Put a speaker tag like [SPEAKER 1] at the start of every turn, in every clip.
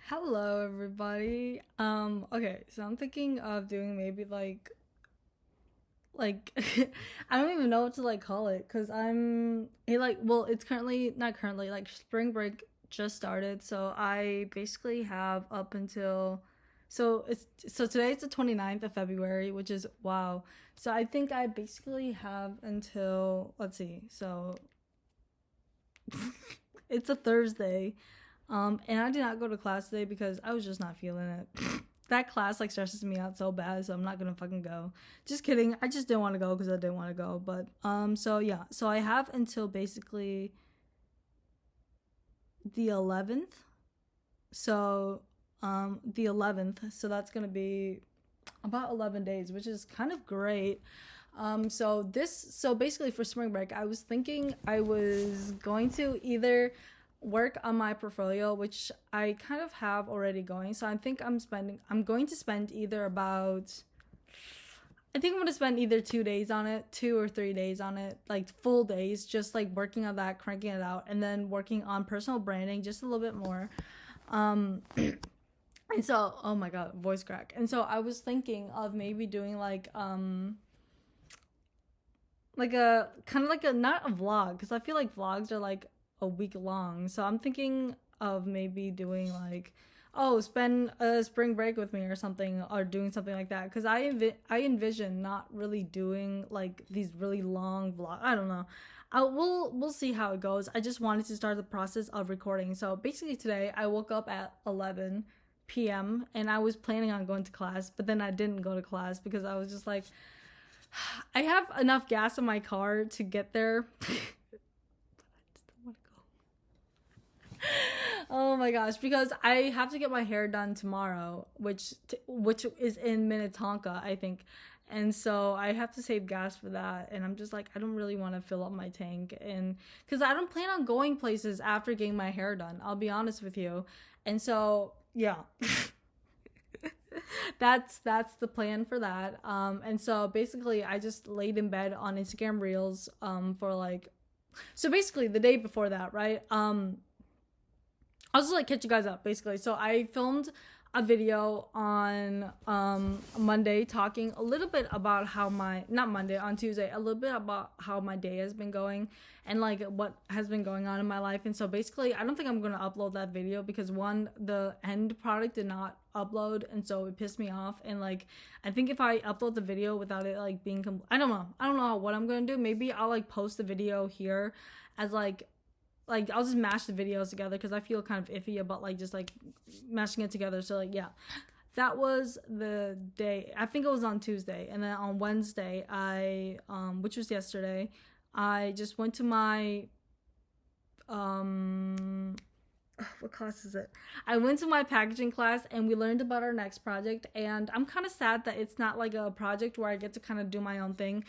[SPEAKER 1] Hello everybody. Okay, so I'm thinking of doing maybe like I don't even know what to call it cuz it's currently not currently like spring break just started. So I basically have up until so today's the 29th of February, which is wow. So I think I basically have until let's see. So it's a Thursday. And I did not go to class today because I was just not feeling it. That class stresses me out so bad, so I'm not gonna fucking go. Just kidding. I just didn't want to go because I didn't want to go. But so yeah, so I have until basically the 11th. So the 11th. So that's gonna be about 11 days, which is kind of great. So basically for spring break, I was thinking I was going to either work on my portfolio, which I kind of have already going. So I'm going to spend either about I think I'm gonna spend either 2 days on it, 2 or 3 days on it, like full days, just like working on that, cranking it out, and then working on personal branding just a little bit more. Um, and so, oh my god, voice crack. And so I was thinking of maybe doing like a kind of like a not a vlog because I feel like vlogs are like a week long. So I'm thinking of maybe doing oh, spend a spring break with me or something, or doing something like that because I envision not really doing like these really long vlogs. I don't know. We'll see how it goes. I just wanted to start the process of recording. So basically today I woke up at 11 p.m. and I was planning on going to class, but then I didn't go to class because I was just like I have enough gas in my car to get there. But I just don't want to go. Oh my gosh, because I have to get my hair done tomorrow, which is in Minnetonka, I think. And so I have to save gas for that, and I'm just like I don't really want to fill up my tank, and cuz I don't plan on going places after getting my hair done. I'll be honest with you. And so, yeah. That's the plan for that. And so basically I just laid in bed on Instagram Reels for so basically the day before that, right? I'll just catch you guys up basically. So I filmed a video on Monday talking a little bit about how my not Monday on Tuesday a little bit about how my day has been going and what has been going on in my life. And so basically I don't think I'm gonna upload that video because one, the end product did not upload, and so it pissed me off. And I think if I upload the video without it being I don't know what I'm gonna do. Maybe I'll post the video here as I'll just mash the videos together because I feel kind of iffy about just mashing it together. So yeah, that was the day. I think it was on Tuesday, and then on Wednesday, which was yesterday, I just went to my what class is it? I went to my packaging class and we learned about our next project, and I'm kind of sad that it's not like a project where I get to kind of do my own thing.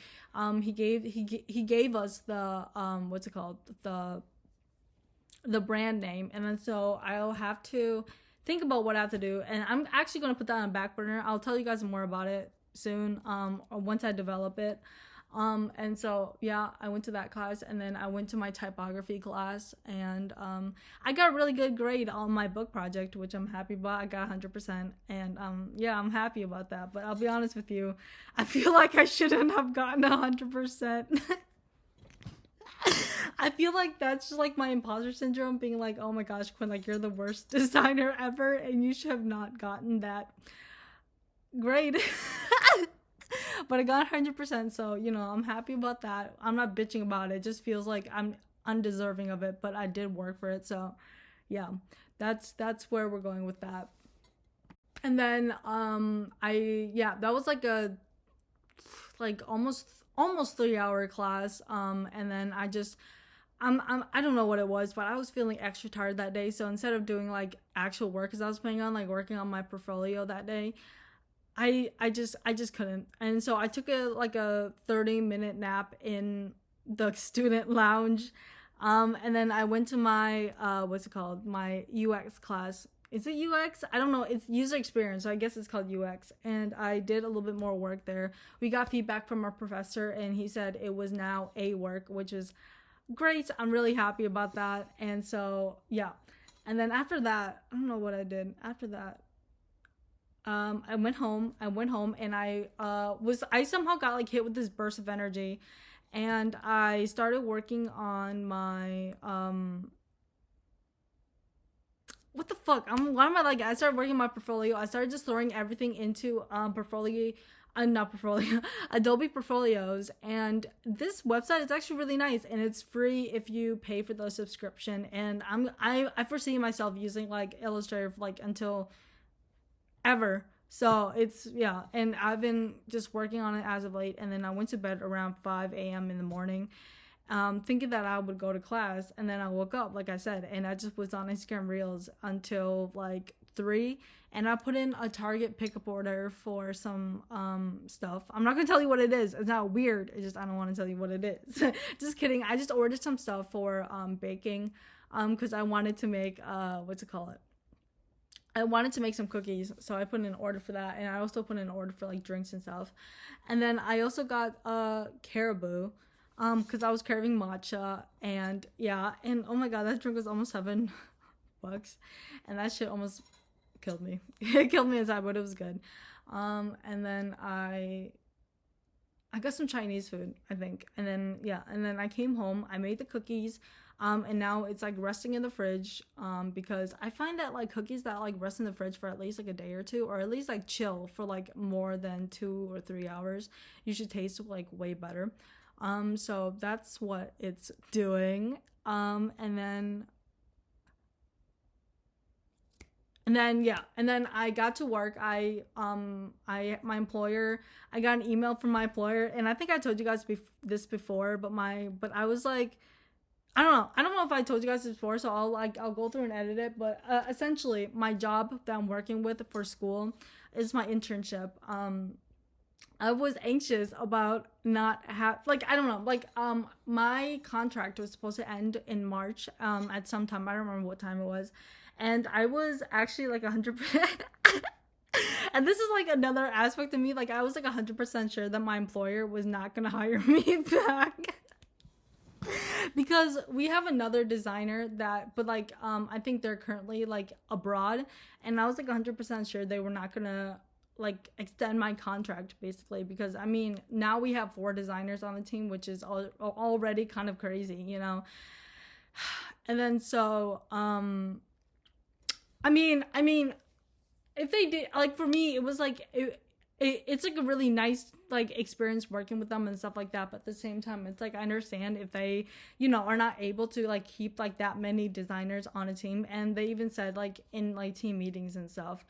[SPEAKER 1] He gave us the what's it called, the brand name, and then so I'll have to think about what I have to do, and I'm actually going to put that on a back burner. I'll tell you guys more about it soon, or once I develop it. And so yeah, I went to that class, and then I went to my typography class, and I got a really good grade on my book project, which I'm happy about. I got 100%, and yeah, I'm happy about that. But I'll be honest with you, I feel like I shouldn't have gotten 100%. I feel like that's just my imposter syndrome being oh my gosh, Quinn, you're the worst designer ever and you should have not gotten that grade. But I got 100%, so I'm happy about that. I'm not bitching about it. It just feels like I'm undeserving of it, but I did work for it. So yeah, that's where we're going with that. And then that was a almost 3 hour class. And then I don't know what it was, but I was feeling extra tired that day. So instead of doing actual work, because I was planning on working on my portfolio that day, I just couldn't. And so I took a 30-minute nap in the student lounge. And then I went to my what's it called, my UX class. Is it UX? I don't know. It's user experience, so I guess it's called UX. And I did a little bit more work there. We got feedback from our professor, and he said it was now A work, which is great. I'm really happy about that. And so yeah, And then after that, I don't know what I did after that. I went home and I somehow got like hit with this burst of energy, and I started working on my what the fuck? Why am I like? I started working on my portfolio. I started just throwing everything into portfolio, not portfolio, Adobe portfolios. And this website is actually really nice, and it's free if you pay for the subscription. And I foresee myself using like Illustrator for, like until ever. So it's yeah, and I've been just working on it as of late. And then I went to bed around 5 a.m. in the morning, thinking that I would go to class, and then I woke up, like I said, and I just was on Instagram Reels until like 3, and I put in a Target pickup order for some stuff. I'm not gonna tell you what it is. It's not weird. It's just I don't want to tell you what it is. Just kidding. I just ordered some stuff for baking, because I wanted to make what's it called? I wanted to make some cookies, so I put in an order for that, and I also put in an order for like drinks and stuff. And then I also got caribou, because I was craving matcha, and yeah, and oh my god, that drink was almost $7, and that shit almost killed me. It killed me inside, but it was good. And then I got some Chinese food, I think. And then yeah, and then I came home, I made the cookies. And now it's like resting in the fridge, because I find that like cookies that like rest in the fridge for at least like a day or two, or at least like chill for like more than 2 or 3 hours, you should taste like way better. So that's what it's doing. And then yeah, and then I got to work. My employer, I got an email from my employer, and I think I told you guys this before, but I was like, I don't know if I told you guys this before, so I'll go through and edit it. But essentially, my job that I'm working with for school is my internship. I was anxious about not like I don't know, like my contract was supposed to end in March at some time. I don't remember what time it was, and I was actually like 100%. And this is like another aspect of me. Like I was like 100% sure that my employer was not gonna hire me back. Because we have another designer that, but like I think they're currently like abroad, and I was like 100% sure they were not gonna like extend my contract, basically, because I mean now we have 4 designers on the team, which is already kind of crazy, you know. And then so I mean if they did, like, for me it was like it's like a really nice like experience working with them and stuff like that, but at the same time it's like I understand if they, you know, are not able to like keep like that many designers on a team. And they even said like in like team meetings and stuff,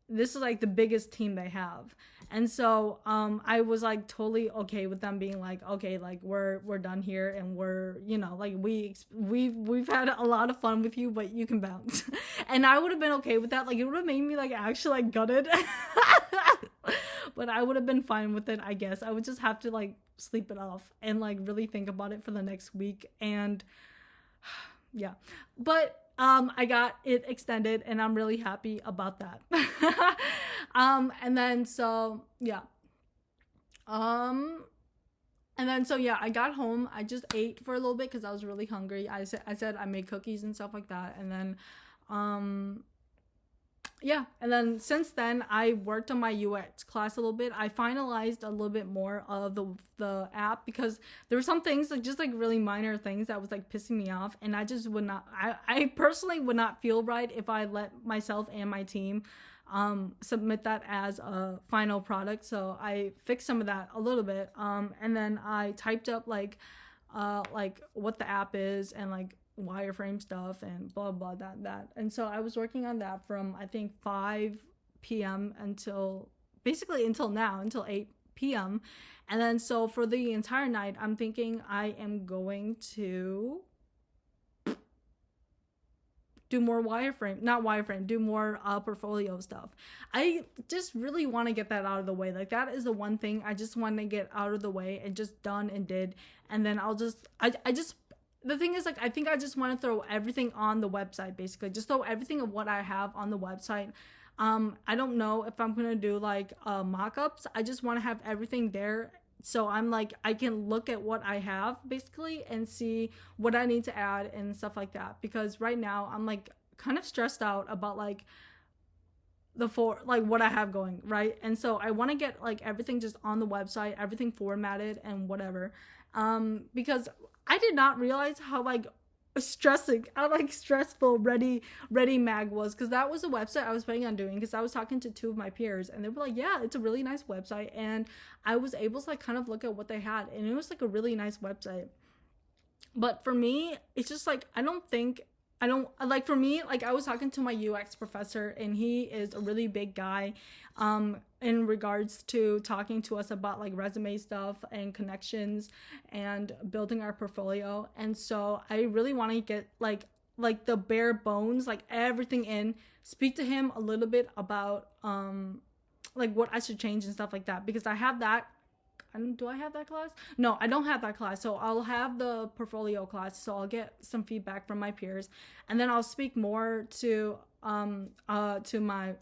[SPEAKER 1] this is like the biggest team they have. And so I was like totally okay with them being like, okay, like we're done here, and we're, you know, like we've had a lot of fun with you, but you can bounce. And I would have been okay with that. Like it would have made me like actually like gutted. But I would have been fine with it, I guess. I would just have to like sleep it off and like really think about it for the next week. And yeah, but I got it extended, and I'm really happy about that. And then so yeah, I got home. I just ate for a little bit because I was really hungry. I said I made cookies and stuff like that. And then yeah, and then since then I worked on my UX class a little bit. I finalized a little bit more of the app, because there were some things like just like really minor things that was like pissing me off, and I just would not, I personally would not feel right if I let myself and my team submit that as a final product. So I fixed some of that a little bit, and then I typed up like what the app is, and like wireframe stuff and blah blah that. And so I was working on that from I think 5 p.m. until basically until now, until 8 p.m. And then so for the entire night I'm thinking I am going to do more do more portfolio stuff. I just really want to get that out of the way. Like that is the one thing I just want to get out of the way and just done and did. And then I'll just I just the thing is, like, I think I just want to throw everything on the website, basically. Just throw everything of what I have on the website. I don't know if I'm going to do, like, mock-ups. I just want to have everything there So I'm like, I can look at what I have basically and see what I need to add and stuff like that, because right now I'm like kind of stressed out about like the for like what I have going, right? And so I want to get like everything just on the website, everything formatted and whatever. Because I did not realize how like stressing, how like stressful Ready Mag was, because that was a website I was planning on doing, because I was talking to two of my peers and they were like, yeah, it's a really nice website, and I was able to like kind of look at what they had, and it was like a really nice website. But for me, it's just like I don't like, for me, like I was talking to my UX professor and he is a really big guy in regards to talking to us about like resume stuff and connections and building our portfolio. And so I really want to get like the bare bones, like everything in, speak to him a little bit about like what I should change and stuff like that, because I have that. Do I have that class? No, I don't have that class. So I'll have the portfolio class. So I'll get some feedback from my peers, and then I'll speak more to my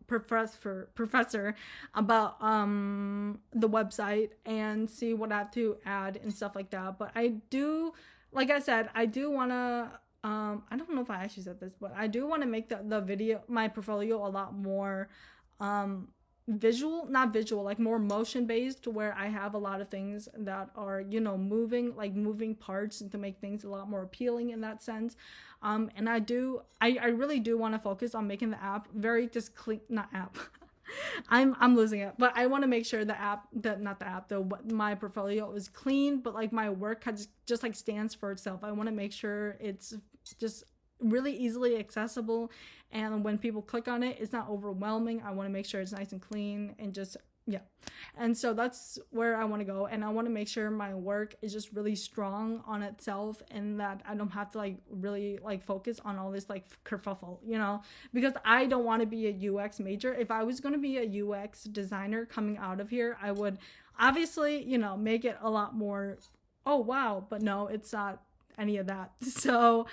[SPEAKER 1] professor about the website and see what I have to add and stuff like that. But I do, like I said, I do want to I don't know if I actually said this, but I do want to make the video, my portfolio, a lot more visual, not visual, like more motion based, where I have a lot of things that are, you know, moving, like moving parts, and to make things a lot more appealing in that sense. And I really do want to focus on making the app very just clean, not app. I'm losing it, but I want to make sure the app, that not the app though, my portfolio is clean, but like my work has just like stands for itself. I want to make sure it's just really easily accessible, and when people click on it, it's not overwhelming. I want to make sure it's nice and clean and just, yeah. And so that's where I want to go, and I want to make sure my work is just really strong on itself, and that I don't have to like really like focus on all this like kerfuffle, you know, because I don't want to be a UX major. If I was going to be a UX designer coming out of here, I would obviously, you know, make it a lot more, oh wow, but no, it's not any of that. So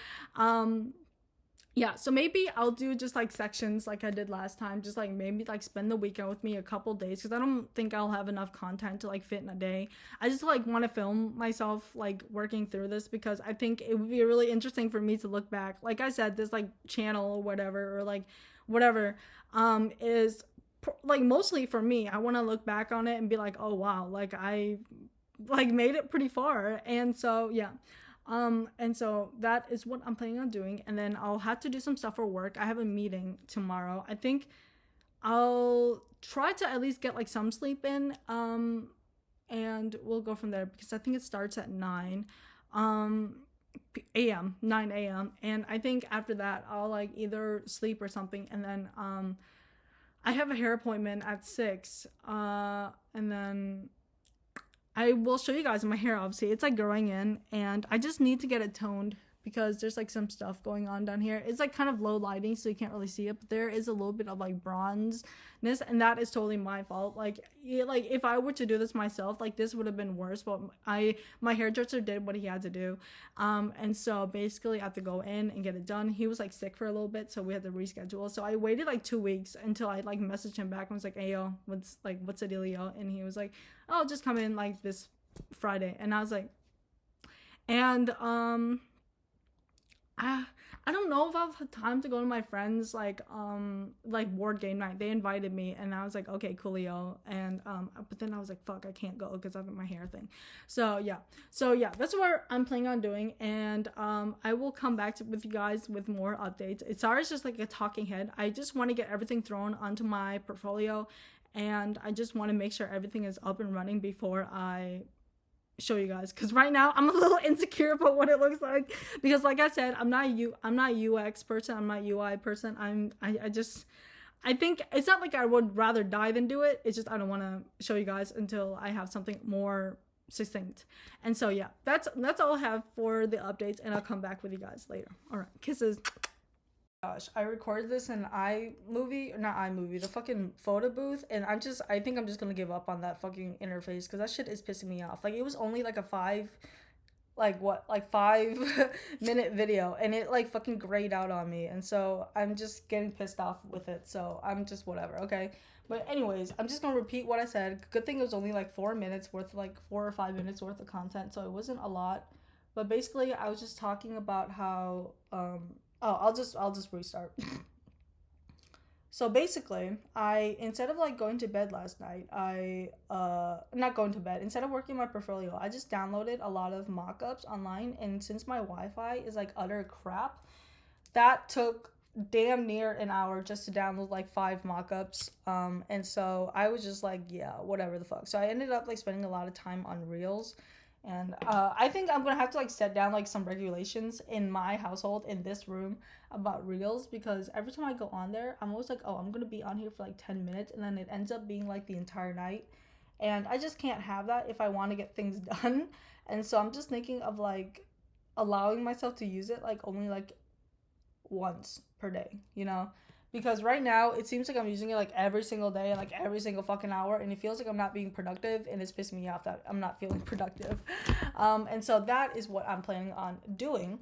[SPEAKER 1] yeah, so maybe I'll do just like sections like I did last time, just like maybe like spend the weekend with me a couple days, because I don't think I'll have enough content to like fit in a day. I just like want to film myself like working through this, because I think it would be really interesting for me to look back, like I said, this like channel or whatever, or like whatever is like mostly for me. I want to look back on it and be like, oh wow, like I like made it pretty far. And so yeah, and so that is what I'm planning on doing. And then I'll have to do some stuff for work. I have a meeting tomorrow. I think I'll try to at least get like some sleep in. And we'll go from there, because I think it starts at 9 a.m., 9 a.m. And I think after that I'll like either sleep or something. And then I have a hair appointment at 6. And then I will show you guys my hair. Obviously it's like growing in, and I just need to get it toned, because there's like some stuff going on down here. It's like kind of low lighting, so you can't really see it, but there is a little bit of like bronzeness, and that is totally my fault. Like if I were to do this myself, like this would have been worse, but my hairdresser did what he had to do. And so basically I have to go in and get it done. He was like sick for a little bit, so we had to reschedule. So I waited like 2 weeks until I like messaged him back and was like, hey yo, what's the dealio? And he was like, oh, just come in like this Friday. And I was like, and I don't know if I'll have time to go to my friends like board game night. They invited me, and I was like, okay, coolio. And but then I was like, fuck, I can't go because I have my hair thing. So yeah, that's what I'm planning on doing. And I will come back with you guys with more updates. It's always just like a talking head. I just want to get everything thrown onto my portfolio, and I just want to make sure everything is up and running before I show you guys, because right now I'm a little insecure about what it looks like, because like I said, I'm not UX person, I'm not UI person. I think it's not like I would rather die than do it. It's just I don't want to show you guys until I have something more succinct. And so yeah, that's all I have for the updates, and I'll come back with you guys later. All right, kisses. Gosh, I recorded this in the fucking photo booth, and I think I'm just gonna give up on that fucking interface, because that shit is pissing me off. Like, it was only like a like what, like 5 minute video, and it like fucking grayed out on me, and so I'm just getting pissed off with it. So I'm just whatever, okay. But anyways, I'm just gonna repeat what I said. Good thing it was only like 4 minutes worth, like 4 or 5 minutes worth of content, so it wasn't a lot. But basically, I was just talking about how oh, I'll just restart. So basically, I instead of like going to bed last night, I not going to bed, instead of working my portfolio, I just downloaded a lot of mock-ups online, and since my Wi-Fi is like utter crap, that took damn near an hour just to download like 5 mock-ups. And so I was just like, yeah, whatever the fuck. So I ended up like spending a lot of time on Reels. And I think I'm gonna have to like set down like some regulations in my household in this room about Reels, because every time I go on there, I'm always like, oh, I'm gonna be on here for like 10 minutes, and then it ends up being like the entire night. And I just can't have that if I want to get things done. And so I'm just thinking of like allowing myself to use it like only like once per day, you know? Because right now it seems like I'm using it like every single day, like every single fucking hour, and it feels like I'm not being productive, and it's pissing me off that I'm not feeling productive. And so that is what I'm planning on doing.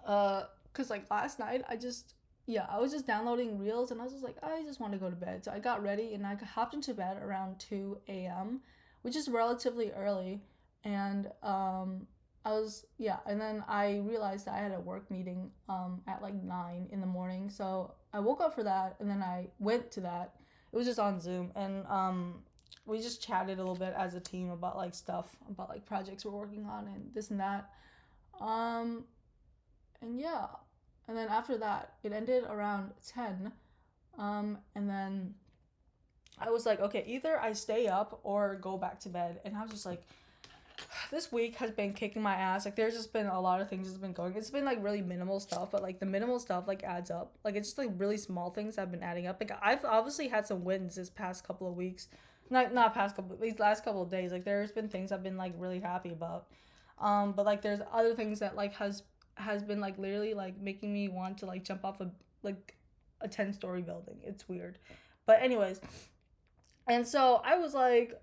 [SPEAKER 1] Cause like last night I was just downloading Reels, and I was just like, I just want to go to bed. So I got ready and I hopped into bed around 2 a.m., which is relatively early. And and then I realized that I had a work meeting at like 9 in the morning. So I woke up for that, and then I went to that. It was just on Zoom, and we just chatted a little bit as a team about like stuff, about like projects we're working on and this and that. Um, and yeah, and then after that, it ended around 10. And then I was like, okay, either I stay up or go back to bed. And I was just like, this week has been kicking my ass. Like there's just been a lot of things that's been going. It's been like really minimal stuff, but like the minimal stuff like adds up. Like it's just like really small things that have been adding up. Like I've obviously had some wins this past couple of weeks. Not past couple, these last couple of days. Like there's been things I've been like really happy about. But like there's other things that like has been like literally like making me want to like jump off a 10-story building. It's weird. But anyways, and so I was like,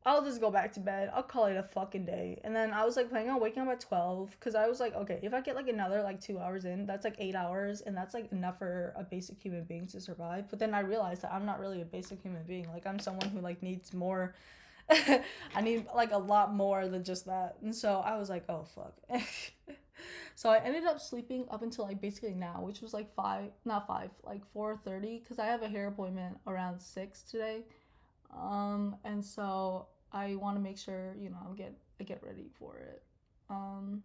[SPEAKER 1] I'll just go back to bed. I'll call it a fucking day. And then I was like planning on waking up at 12, because I was like, okay, if I get like another like 2 hours in, that's like 8 hours, and that's like enough for a basic human being to survive. But then I realized that I'm not really a basic human being. Like I'm someone who like needs more. I need like a lot more than just that. And so I was like, oh fuck. So I ended up sleeping up until like basically now, which was like 5, not 5, like 4:30, because I have a hair appointment around 6 today. And so I want to make sure, I get ready for it. Um,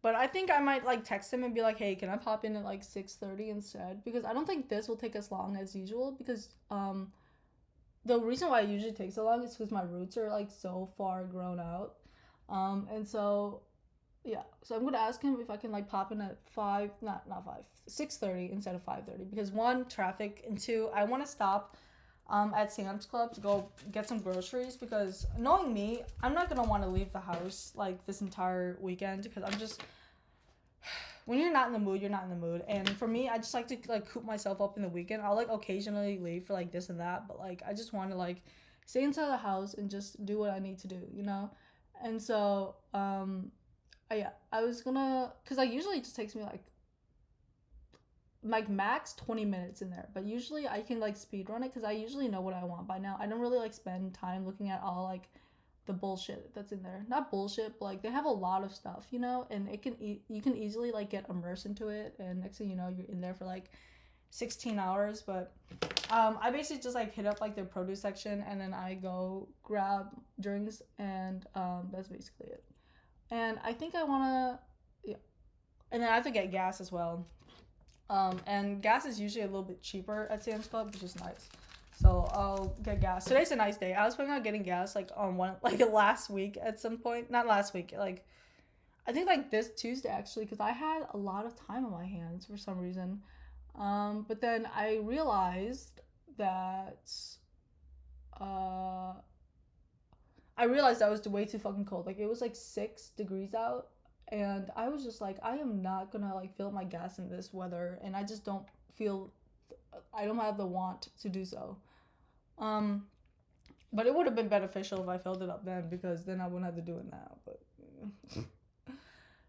[SPEAKER 1] but I think I might like text him and be like, "Hey, can I pop in at like 6:30 instead?" Because I don't think this will take as long as usual, because the reason why it usually takes so long is because my roots are like so far grown out. And so yeah, so I'm gonna ask him if I can like pop in at 5, not 5, 6:30 instead of 5:30, because one, traffic, and two, I want to stop at Sam's Club to go get some groceries, because knowing me, I'm not gonna want to leave the house like this entire weekend, because I'm just, when you're not in the mood, you're not in the mood. And for me, I just like to like coop myself up in the weekend. I'll like occasionally leave for like this and that, but like I just want to like stay inside the house and just do what I need to do, you know? And so yeah, I was gonna, cause like usually it just takes me like max 20 minutes in there, but usually I can like speed run it, because I usually know what I want by now. I don't really like spend time looking at all like the bullshit that's in there. Not bullshit, but like they have a lot of stuff, and you can easily like get immersed into it, and next thing you know, you're in there for like 16 hours. But I basically just like hit up like their produce section, and then I go grab drinks, and that's basically it. And I think I wanna, yeah, and then I have to get gas as well. And gas is usually a little bit cheaper at Sam's Club, which is nice. So I'll get gas. Today's a nice day. I was planning on getting gas like on one like last week at some point. Not last week, like I think like this Tuesday actually, because I had a lot of time on my hands for some reason. But then I realized that uh I was way too fucking cold. Like it was like 6 degrees out, and I was just like, I am not gonna like fill up my gas in this weather, and I just feel I don't have the want to do so. Um, But it would have been beneficial if I filled it up then, because then I wouldn't have to do it now. But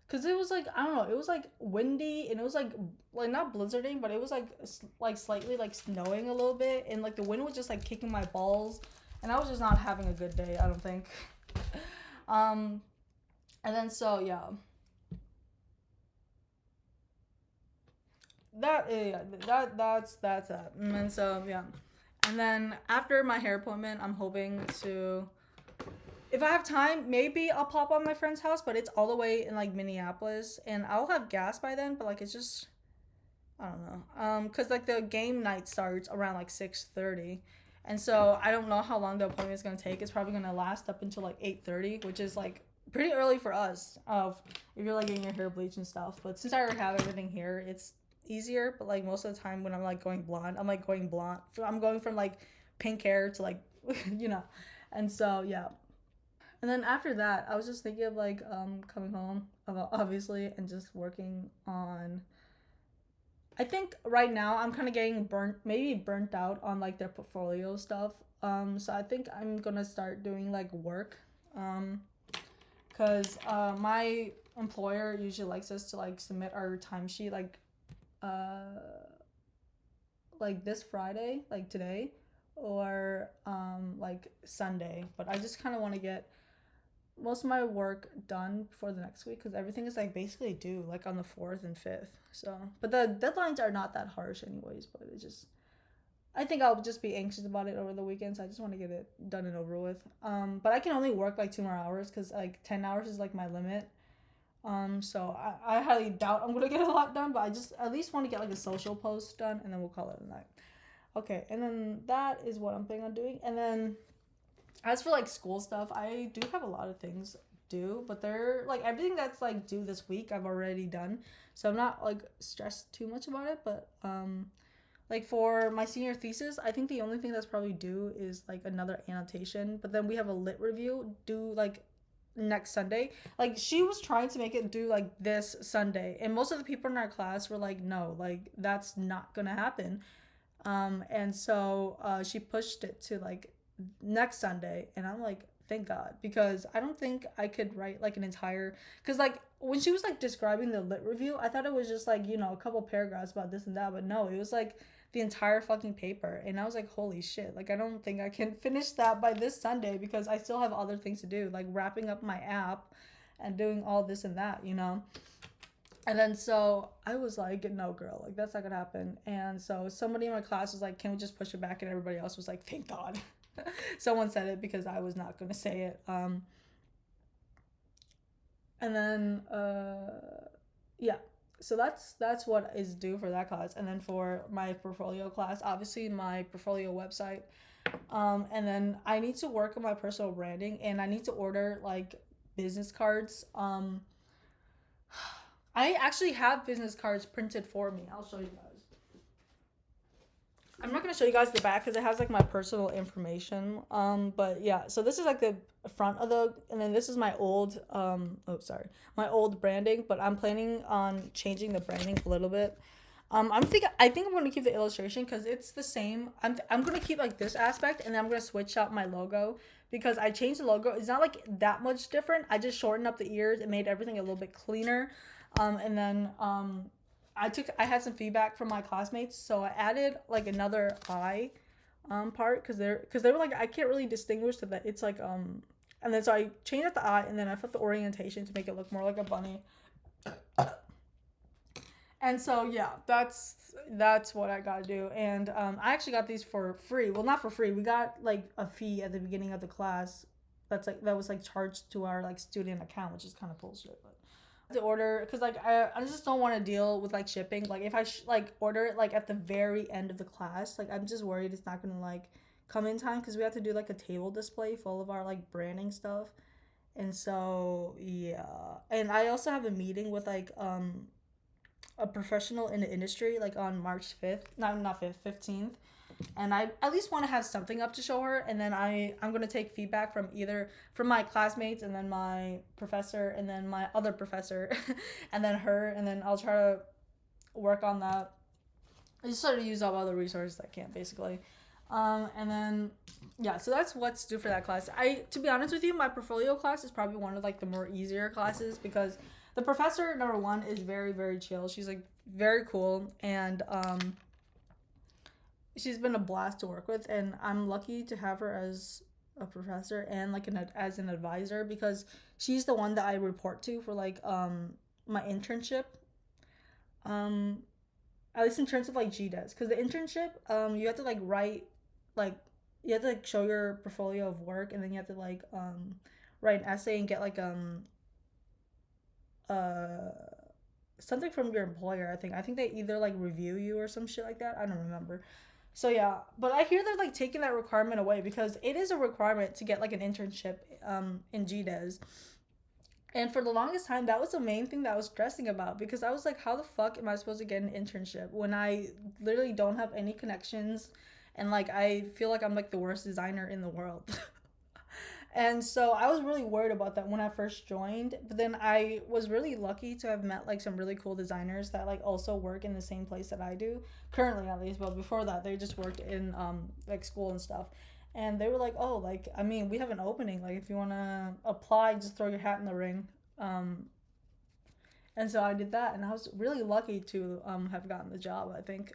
[SPEAKER 1] because it was like, I don't know, it was like windy, and it was like not blizzarding, but it was like slightly like snowing a little bit, and like the wind was just like kicking my balls, and I was just not having a good day, I don't think. um and then so yeah, that's that. And then so yeah, and then after my hair appointment, I'm hoping to, if I have time, maybe I'll pop on my friend's house, but it's all the way in like Minneapolis, and I'll have gas by then. But like, it's just, I don't know, cause like the game night starts around like 6:30, and so I don't know how long the appointment is gonna take. It's probably gonna last up until like 8:30, which is like pretty early for us. Of if you're like getting your hair bleached and stuff. But since I already have everything here, it's easier. But like most of the time when I'm like going blonde, I'm like going blonde. I'm going from like pink hair to like, you know, and so yeah. And then after that, I was just thinking of like coming home, obviously, and just working on. I think right now I'm kind of getting burnt out on like their portfolio stuff. So I think I'm gonna start doing like work, um, cause my employer usually likes us to like submit our timesheet uh like this Friday, like today, or like Sunday. But I just kind of want to get most of my work done before the next week, because everything is like basically due like on the 4th and 5th. So, but the deadlines are not that harsh anyways. But it just, I think I'll just be anxious about it over the weekend. So I just want to get it done and over with. But I can only work like 2 more hours, because like 10 hours is like my limit. So I highly doubt I'm gonna get a lot done. But I just at least want to get like a social post done, and then we'll call it a night. Okay, and then that is what I'm planning on doing. And then as for like school stuff, I do have a lot of things due, but they're like everything that's like due this week I've already done. So I'm not like stressed too much about it, but like for my senior thesis, I think the only thing that's probably due is like another annotation, but then we have a lit review due like next Sunday. Like she was trying to make it due like this Sunday, and most of the people in our class were like, "No, like that's not going to happen." And so she pushed it to like next Sunday, and I'm like, thank God, because I don't think I could write like an entire, because like when she was like describing the lit review, I thought it was just like, a couple paragraphs about this and that, but no, it was like the entire fucking paper, and I was like, holy shit, like I don't think I can finish that by this Sunday, because I still have other things to do, like wrapping up my app and doing all this and that. And then so I was like, no, girl, like that's not gonna happen. And so somebody in my class was like, can we just push it back? And everybody else was like, thank God. Someone said it because I was not gonna say it. And then yeah. So that's what is due for that class. And then for my portfolio class, obviously my portfolio website. And then I need to work on my personal branding, and I need to order like business cards. I actually have business cards printed for me. I'll show you guys. I'm not gonna show you guys the back because it has like my personal information. But yeah, so this is like the front of the, and then this is my old my old branding. But I'm planning on changing the branding a little bit. I think I'm gonna keep the illustration because it's the same. I'm gonna keep like this aspect, and then I'm gonna switch out my logo because I changed the logo. It's not like that much different. I just shortened up the ears and made everything a little bit cleaner. And then I had some feedback from my classmates, so I added like another eye part, because they were like, I can't really distinguish that it's like and then so I changed out the eye, and then I flipped the orientation to make it look more like a bunny. And so yeah, that's what I gotta do. And I actually got these for free. Well, not for free. We got like a fee at the beginning of the class. That was like charged to our like student account, which is kind of bullshit. But to order, because like I just don't want to deal with like shipping. Like if I like order it like at the very end of the class, like I'm just worried it's not gonna like come in time, because we have to do like a table display full of our like branding stuff. And so yeah, and I also have a meeting with like a professional in the industry like on March 5th, not 5th, 15th. And I at least want to have something up to show her. And then I'm going to take feedback from either from my classmates, and then my professor, and then my other professor and then her, and then I'll try to work on that. I just try to use all other resources I can, basically. And then yeah, so that's what's due for that class. I to be honest with you, my portfolio class is probably one of like the more easier classes because the professor number one is very very chill. She's like very cool and she's been a blast to work with, and I'm lucky to have her as a professor and like as an advisor because she's the one that I report to for like my internship. Um, at least in terms of like GDES, because the internship you have to like write like you have to like show your portfolio of work, and then you have to like write an essay and get like uh something from your employer. I think they either like review you or some shit like that. I don't remember. So yeah, but I hear they're like taking that requirement away because it is a requirement to get like an internship in GDES. And for the longest time, that was the main thing that I was stressing about because I was like, how the fuck am I supposed to get an internship when I literally don't have any connections and like I feel like I'm like the worst designer in the world. And so I was really worried about that when I first joined, but then I was really lucky to have met like some really cool designers that like also work in the same place that I do currently at least, but before that they just worked in like school and stuff. And they were like, "Oh, like I mean, we have an opening. Like if you want to apply, just throw your hat in the ring." Um and so I did that, and I was really lucky to have gotten the job, I think.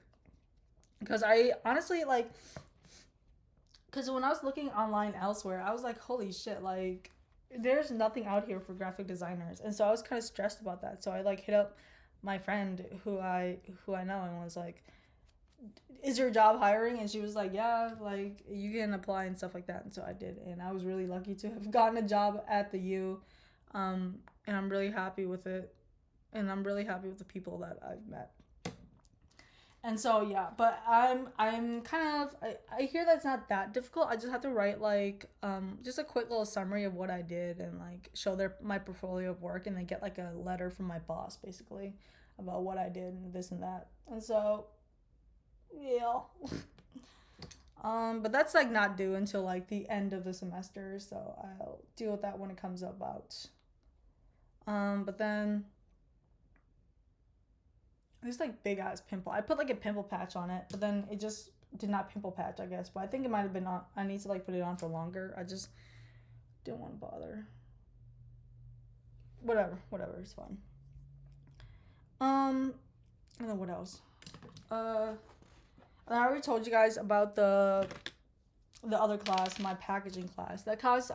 [SPEAKER 1] Because I honestly like because when I was looking online elsewhere, I was like, holy shit, like there's nothing out here for graphic designers, and so I was kind of stressed about that. So I like hit up my friend who I know and was like, "Is your job hiring?" And she was like, "Yeah, like you can apply and stuff like that." And so I did, and I was really lucky to have gotten a job at the U, and I'm really happy with it, and I'm really happy with the people that I've met. And so yeah, but I'm kind of I hear that's not that difficult. I just have to write like just a quick little summary of what I did and like show their my portfolio of work, and then get like a letter from my boss basically about what I did and this and that. And so yeah. But that's like not due until like the end of the semester, so I'll deal with that when it comes about. But then this like big ass pimple. I put like a pimple patch on it, but then it just did not pimple patch, I guess. But I think it might have been on. I need to like put it on for longer. I just didn't want to bother. Whatever, it's fine. Um, and then what else? Uh, I already told you guys about the other class, my packaging class. That class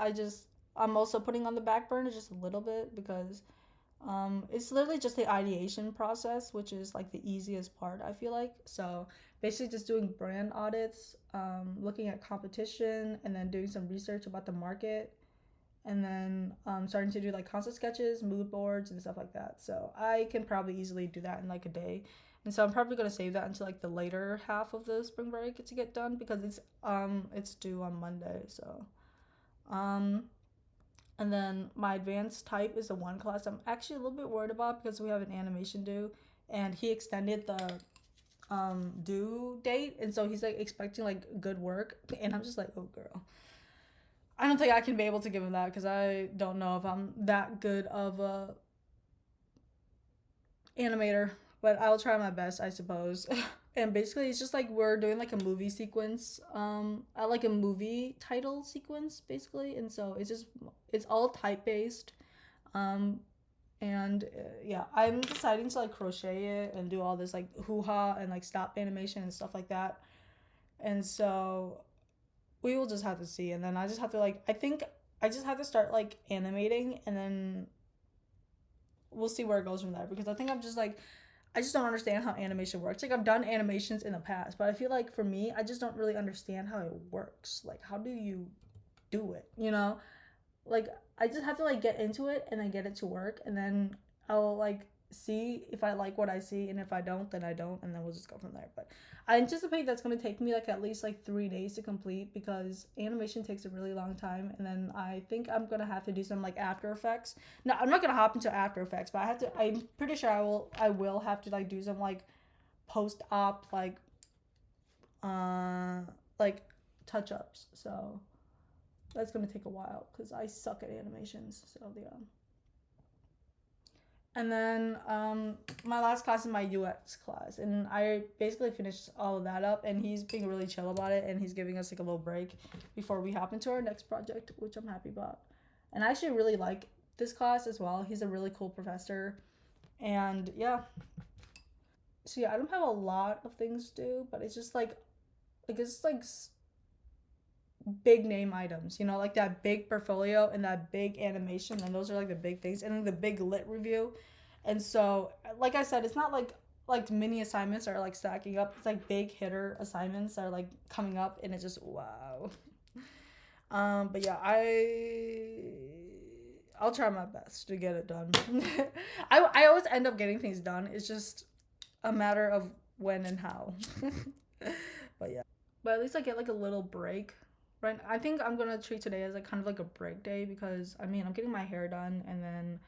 [SPEAKER 1] I'm also putting on the back burner just a little bit because it's literally just the ideation process, which is like the easiest part, I feel like. So basically, just doing brand audits, looking at competition, and then doing some research about the market, and then starting to do like concept sketches, mood boards, and stuff like that. So I can probably easily do that in like a day. And so I'm probably gonna save that until like the later half of the spring break to get done because it's due on Monday. So um and then my advanced type is the one class I'm actually a little bit worried about because we have an animation due, and he extended the due date, and so he's like expecting like good work, and I'm just like, oh girl, I don't think I can be able to give him that because I don't know if I'm that good of a animator, but I'll try my best, I suppose. And basically, it's just like we're doing like a movie sequence, like a movie title sequence, basically. And so it's all type based, um, and yeah, I'm deciding to like crochet it and do all this like hoo ha and like stop animation and stuff like that. And so we will just have to see, and then I just have to like I think I just have to start like animating, and then we'll see where it goes from there because I think I'm just like I just don't understand how animation works. Like I've done animations in the past, but I feel like for me, I just don't really understand how it works. Like how do you do it, you know? Like I just have to like get into it and then get it to work, and then I'll like see if I like what I see, and if I don't, then I don't, and then we'll just go from there. But I anticipate that's going to take me like at least like 3 days to complete because animation takes a really long time, and then I think I'm going to have to do some like After Effects. No, I'm not going to hop into After Effects, but I have to I'm pretty sure I will have to like do some like post op uh like touch ups. So that's gonna take a while because I suck at animations. So yeah. And then my last class is my UX class, and I basically finished all of that up. And he's being really chill about it, and he's giving us like a little break before we hop into our next project, which I'm happy about. And I actually really like this class as well. He's a really cool professor, and yeah. So yeah, I don't have a lot of things to do, but it's just like it's like big name items, you know, like that big portfolio and that big animation, and those are like the big things, and then the big lit review. And so, like I said, it's not like mini assignments are like stacking up. It's like big hitter assignments are like coming up, and it's just wow. But yeah, I'll try my best to get it done. I always end up getting things done. It's just a matter of when and how. But yeah, but at least I get like a little break. Right, I think I'm gonna treat today as like kind of like a break day, because I mean I'm getting my hair done, and then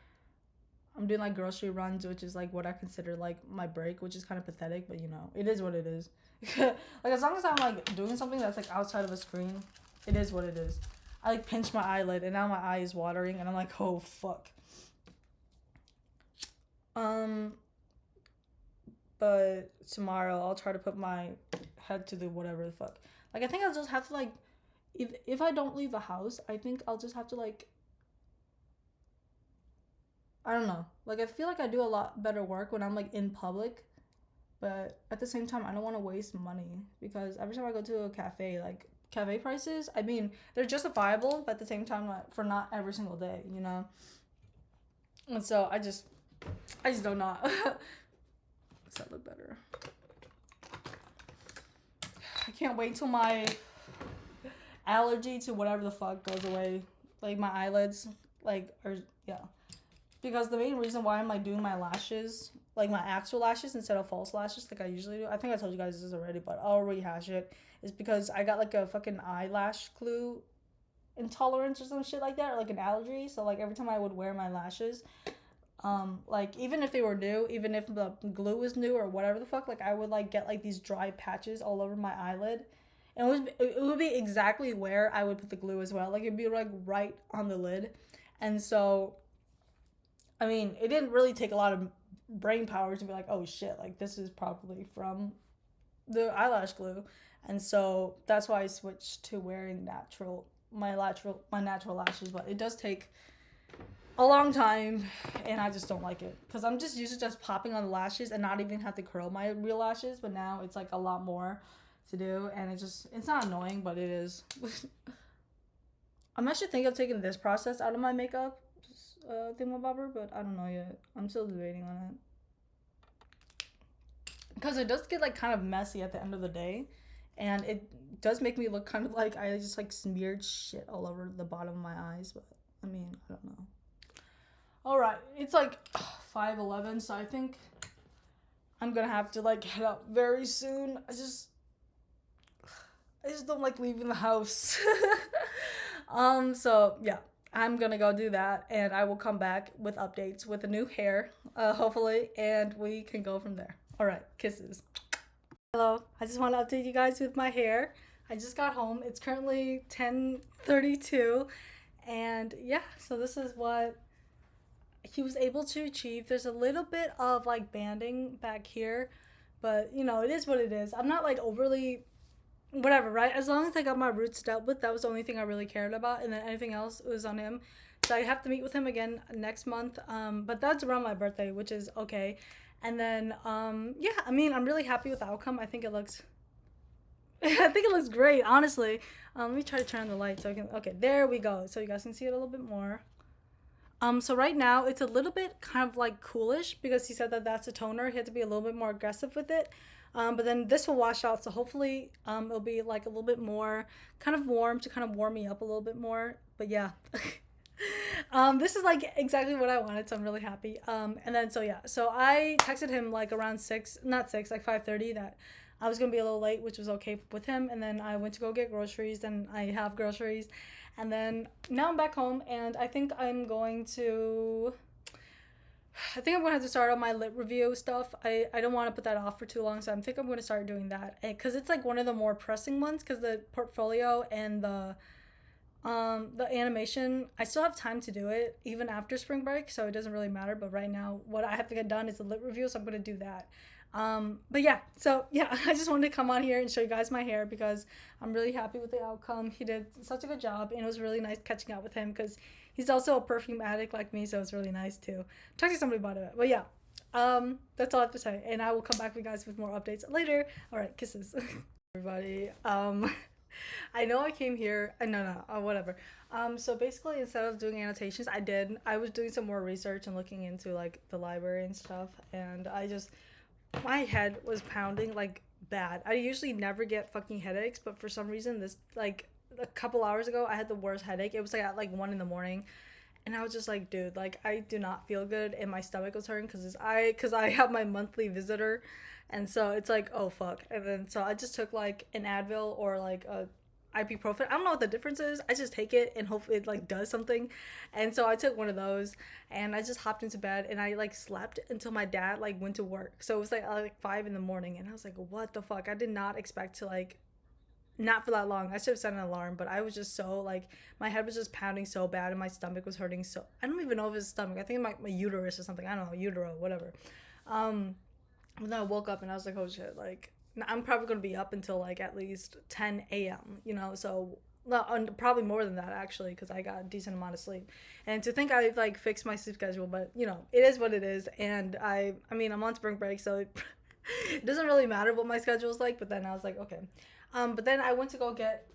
[SPEAKER 1] I'm doing like grocery runs, which is like what I consider like my break, which is kind of pathetic, but you know, it is what it is. Like as long as I'm like doing something that's like outside of a screen, it is what it is. I like pinched my eyelid, and now my eye is watering, and I'm like, oh fuck. Um, but tomorrow I'll try to put my head to the whatever the fuck. Like I think I'll just have to like, if I don't leave the house, I think I'll just have to like, I don't know. Like I feel like I do a lot better work when I'm like in public, but at the same time I don't want to waste money, because every time I go to a cafe, like cafe prices, I mean, they're justifiable, but at the same time like, for not every single day, you know. And so I just don't know. Does that look better? I can't wait till my allergy to whatever the fuck goes away, like my eyelids, like, or yeah, because the main reason why I'm like doing my lashes, like my actual lashes instead of false lashes like I usually do, I think I told you guys this already, but I'll rehash it, is because I got like a fucking eyelash glue intolerance or some shit like that, or like an allergy. So like every time I would wear my lashes, like even if they were new, even if the glue was new or whatever the fuck, like I would like get like these dry patches all over my eyelid, and it would be exactly where I would put the glue as well. Like it'd be like right on the lid. And so I mean, it didn't really take a lot of brain power to be like, oh shit, like this is probably from the eyelash glue. And so that's why I switched to wearing my natural lashes. But it does take a long time, and I just don't like it, because I'm just used to just popping on the lashes and not even have to curl my real lashes. But now it's like a lot more to do, and it's not annoying, but it is. I'm actually thinking of taking this process out of my makeup thingamabobber, but I don't know yet. I'm still debating on it, because it does get like kind of messy at the end of the day, and it does make me look kind of like I just like smeared shit all over the bottom of my eyes. But I mean, I don't know. All right, it's like 5:11, so I think I'm gonna have to like head out very soon. I just don't like leaving the house. So yeah, I'm gonna go do that, and I will come back with updates with a new hair, hopefully, and we can go from there. All right, kisses. Hello, I just want to update you guys with my hair. I just got home. It's currently 10:32, and yeah, so this is what he was able to achieve. There's a little bit of like banding back here, but you know, it is what it is. I'm not like overly whatever, right? As long as I got my roots dealt with, that was the only thing I really cared about, and then anything else was on him. So I have to meet with him again next month. But that's around my birthday, which is okay. And then yeah, I mean, I'm really happy with the outcome. I think it looks I think it looks great, honestly. Let me try to turn on the light so I can, okay, there we go. So you guys can see it a little bit more. So right now it's a little bit kind of like coolish, because he said that that's a toner. He had to be a little bit more aggressive with it. But then this will wash out, so hopefully it'll be like a little bit more kind of warm to kind of warm me up a little bit more. But yeah. This is like exactly what I wanted, so I'm really happy. And then so yeah, so I texted him like around 6, not 6, like 5:30, that I was gonna be a little late, which was okay with him. And then I went to go get groceries, and I have groceries. And then now I'm back home, and I think I'm going to have to start on my lit review stuff. I don't want to put that off for too long, so I think I'm going to start doing that, because it's like one of the more pressing ones, because the portfolio and the The animation, I still have time to do it even after spring break, so it doesn't really matter. But right now, what I have to get done is the lip review, so I'm gonna do that. But yeah, so yeah, I just wanted to come on here and show you guys my hair because I'm really happy with the outcome. He did such a good job, and it was really nice catching up with him because he's also a perfume addict like me, so it's really nice to talk to somebody about it. But yeah, that's all I have to say, and I will come back with you guys with more updates later. All right, kisses. Everybody. I know I came here. No, whatever. So basically, instead of doing annotations, I was doing some more research and looking into like the library and stuff, and my head was pounding like bad. I usually never get fucking headaches, but for some reason, this like a couple hours ago, I had the worst headache. It was like at like 1 in the morning, and I was just like, dude, like I do not feel good, and my stomach was hurting because I have my monthly visitor, and so it's like, oh fuck. And then so I just took like an Advil or like a ibuprofen. I don't know what the difference is. I just take it and hopefully it like does something. And so I took one of those and I just hopped into bed and I like slept until my dad like went to work. So it was like 5 in the morning, and I was like, what the fuck? I did not expect to like not for that long. I should have set an alarm, but I was just so like my head was just pounding so bad and my stomach was hurting. So I don't even know if it's stomach. I think my uterus or something. I don't know, utero, whatever. Um, and then I woke up and I was like, oh shit, like I'm probably gonna be up until like at least 10 a.m. You know, so well, probably more than that actually, because I got a decent amount of sleep. And to think I've like fixed my sleep schedule, but you know, it is what it is. And I mean, I'm on spring break, so it doesn't really matter what my schedule is like. But then I was like, okay. But then I went to go get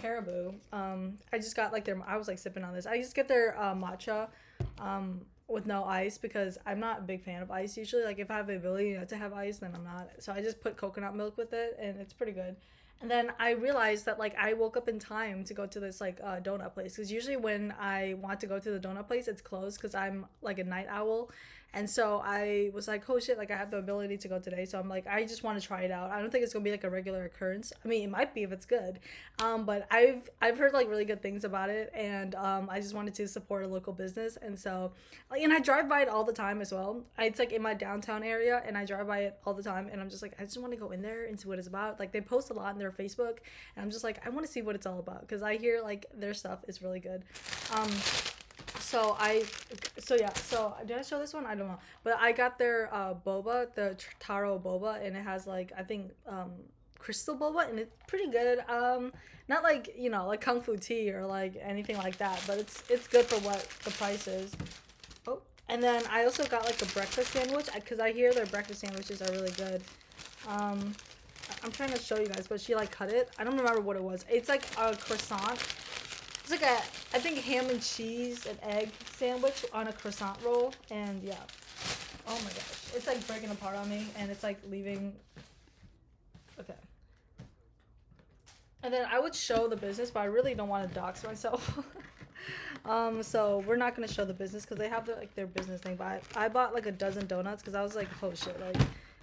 [SPEAKER 1] Caribou. I just got like I was like sipping on this. I just get their matcha. With no ice because I'm not a big fan of ice usually. Like if I have the ability not to have ice, then I'm not. So I just put coconut milk with it, and it's pretty good. And then I realized that like I woke up in time to go to this like donut place because usually when I want to go to the donut place, it's closed because I'm like a night owl. And so I was like, oh shit, like I have the ability to go today. So I'm like, I just want to try it out. I don't think it's gonna be like a regular occurrence. I mean, it might be if it's good. But I've heard like really good things about it, and I just wanted to support a local business. And so like, and I drive by it all the time as well. It's like in my downtown area, and I drive by it all the time. And I'm just like, I just want to go in there and see what it's about. Like they post a lot on their Facebook, and I'm just like, I want to see what it's all about because I hear like their stuff is really good. Um, so I, so yeah, so did I show this one? I don't know, but I got their boba, the taro boba, and it has like I think crystal boba, and it's pretty good. Not like you know like kung fu tea or like anything like that, but it's good for what the price is. Oh, and then I also got like a breakfast sandwich because I hear their breakfast sandwiches are really good. Um, I'm trying to show you guys, but she like cut it. I don't remember what it was. It's like a croissant. It's like a, I think ham and cheese and egg sandwich on a croissant roll, and yeah. Oh my gosh, it's like breaking apart on me, and it's like leaving. Okay. And then I would show the business, but I really don't want to dox myself. So we're not gonna show the business because they have like their business thing. But I bought like a dozen donuts because I was like, oh shit, like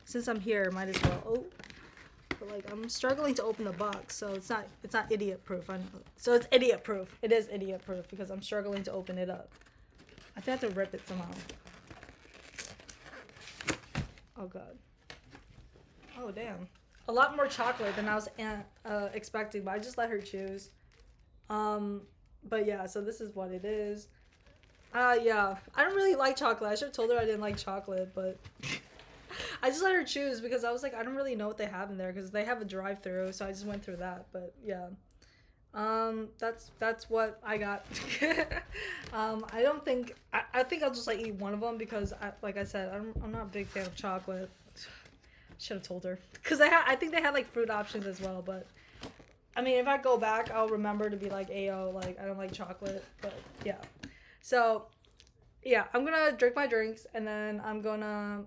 [SPEAKER 1] since I'm here, might as well. Oh, but like I'm struggling to open the box, so it's not idiot proof. I know. So it's idiot proof. It is idiot proof because I'm struggling to open it up. I think I have to rip it somehow. Oh god. Oh damn. A lot more chocolate than I was expecting, but I just let her choose. But yeah, so this is what it is. Yeah, I don't really like chocolate. I should have told her I didn't like chocolate, but I just let her choose because I was like, I don't really know what they have in there because they have a drive-through, so I just went through that. But yeah, that's what I got. I don't think I think I'll just like eat one of them because like I said, I'm not a big fan of chocolate. Should have told her because I think they had like fruit options as well, but I mean if I go back I'll remember to be like ayo, like I don't like chocolate. But yeah, so yeah, I'm gonna drink my drinks and then I'm gonna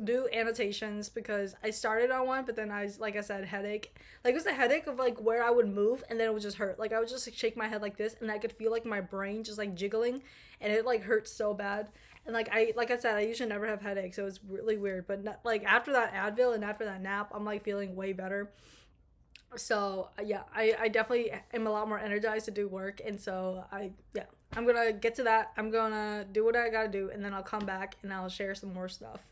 [SPEAKER 1] do annotations because I started on one, but then like I said, headache. Like it was a headache of like where I would move and then it would just hurt. Like I would just like, shake my head like this, and I could feel like my brain just like jiggling, and it like hurts so bad. And like I said, I usually never have headaches, so it's really weird. But not, like after that Advil and after that nap, I'm like feeling way better. So yeah, I definitely am a lot more energized to do work, and so yeah, I'm gonna get to that. I'm gonna do what I gotta do, and then I'll come back and I'll share some more stuff.